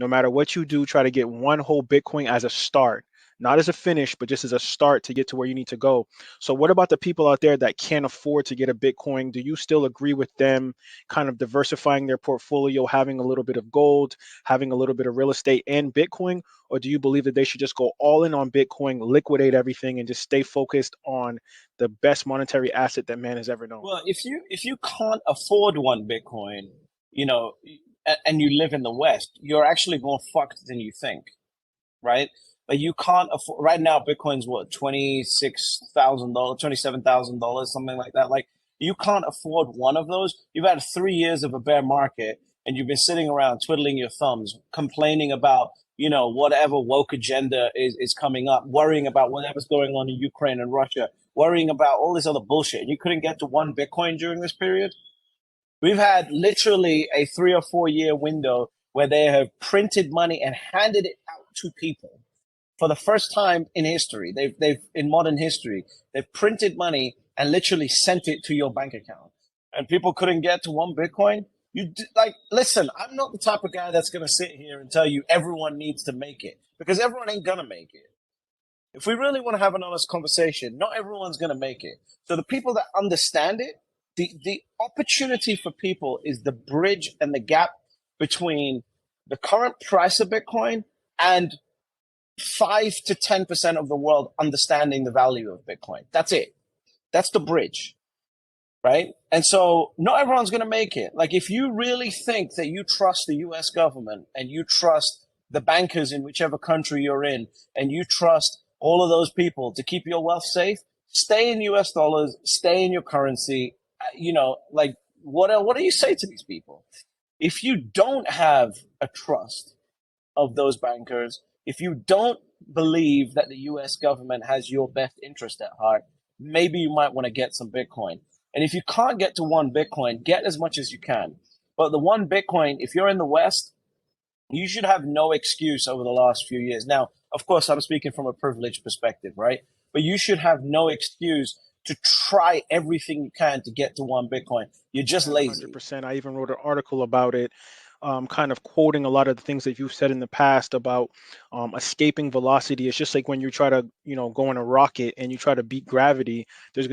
no matter what you do, try to get one whole Bitcoin as a start, not as a finish, but just as a start to get to where you need to go. So, what about the people out there that can't afford to get a Bitcoin? Do you still agree with them kind of diversifying their portfolio, having a little bit of gold, having a little bit of real estate and Bitcoin? Or do you believe that they should just go all in on Bitcoin, liquidate everything, and just stay focused on the best monetary asset that man has ever known? Well, if you can't afford one Bitcoin, you know, and you live in the West, you're actually more fucked than you think, right? But you can't afford right now. Bitcoin's what, $26,000, $27,000, something like that. Like, you can't afford one of those. You've had 3 years of a bear market, and you've been sitting around twiddling your thumbs, complaining about whatever woke agenda is coming up, worrying about whatever's going on in Ukraine and Russia, worrying about all this other bullshit. And you couldn't get to one Bitcoin during this period. We've had literally a 3 or 4 year window where they have printed money and handed it out to people for the first time in history. They've in modern history, they've printed money and literally sent it to your bank account, and people couldn't get to one Bitcoin. Like, listen, I'm not the type of guy that's going to sit here and tell you everyone needs to make it, because everyone ain't going to make it. If we really want to have an honest conversation, not everyone's going to make it. So the people that understand it, the opportunity for people is the bridge and the gap between the current price of Bitcoin and 5 to 10% of the world understanding the value of Bitcoin. That's it. That's the bridge, right? And so not everyone's going to make it. Like, if you really think that you trust the US government and you trust the bankers in whichever country you're in, and you trust all of those people to keep your wealth safe, stay in US dollars, stay in your currency. Like, what do you say to these people? If you don't have a trust of those bankers, if you don't believe that the US government has your best interest at heart, maybe you might want to get some Bitcoin. And if you can't get to one Bitcoin, get as much as you can. But the one Bitcoin, if you're in the West, you should have no excuse over the last few years. Now, of course, I'm speaking from a privileged perspective, right? But you should have no excuse to try everything you can to get to one Bitcoin. You're just Yeah, lazy. 100%. I even wrote an article about it, kind of quoting a lot of the things that you've said in the past about escaping velocity. It's just like when you try to, go in a rocket and you try to beat gravity, there's going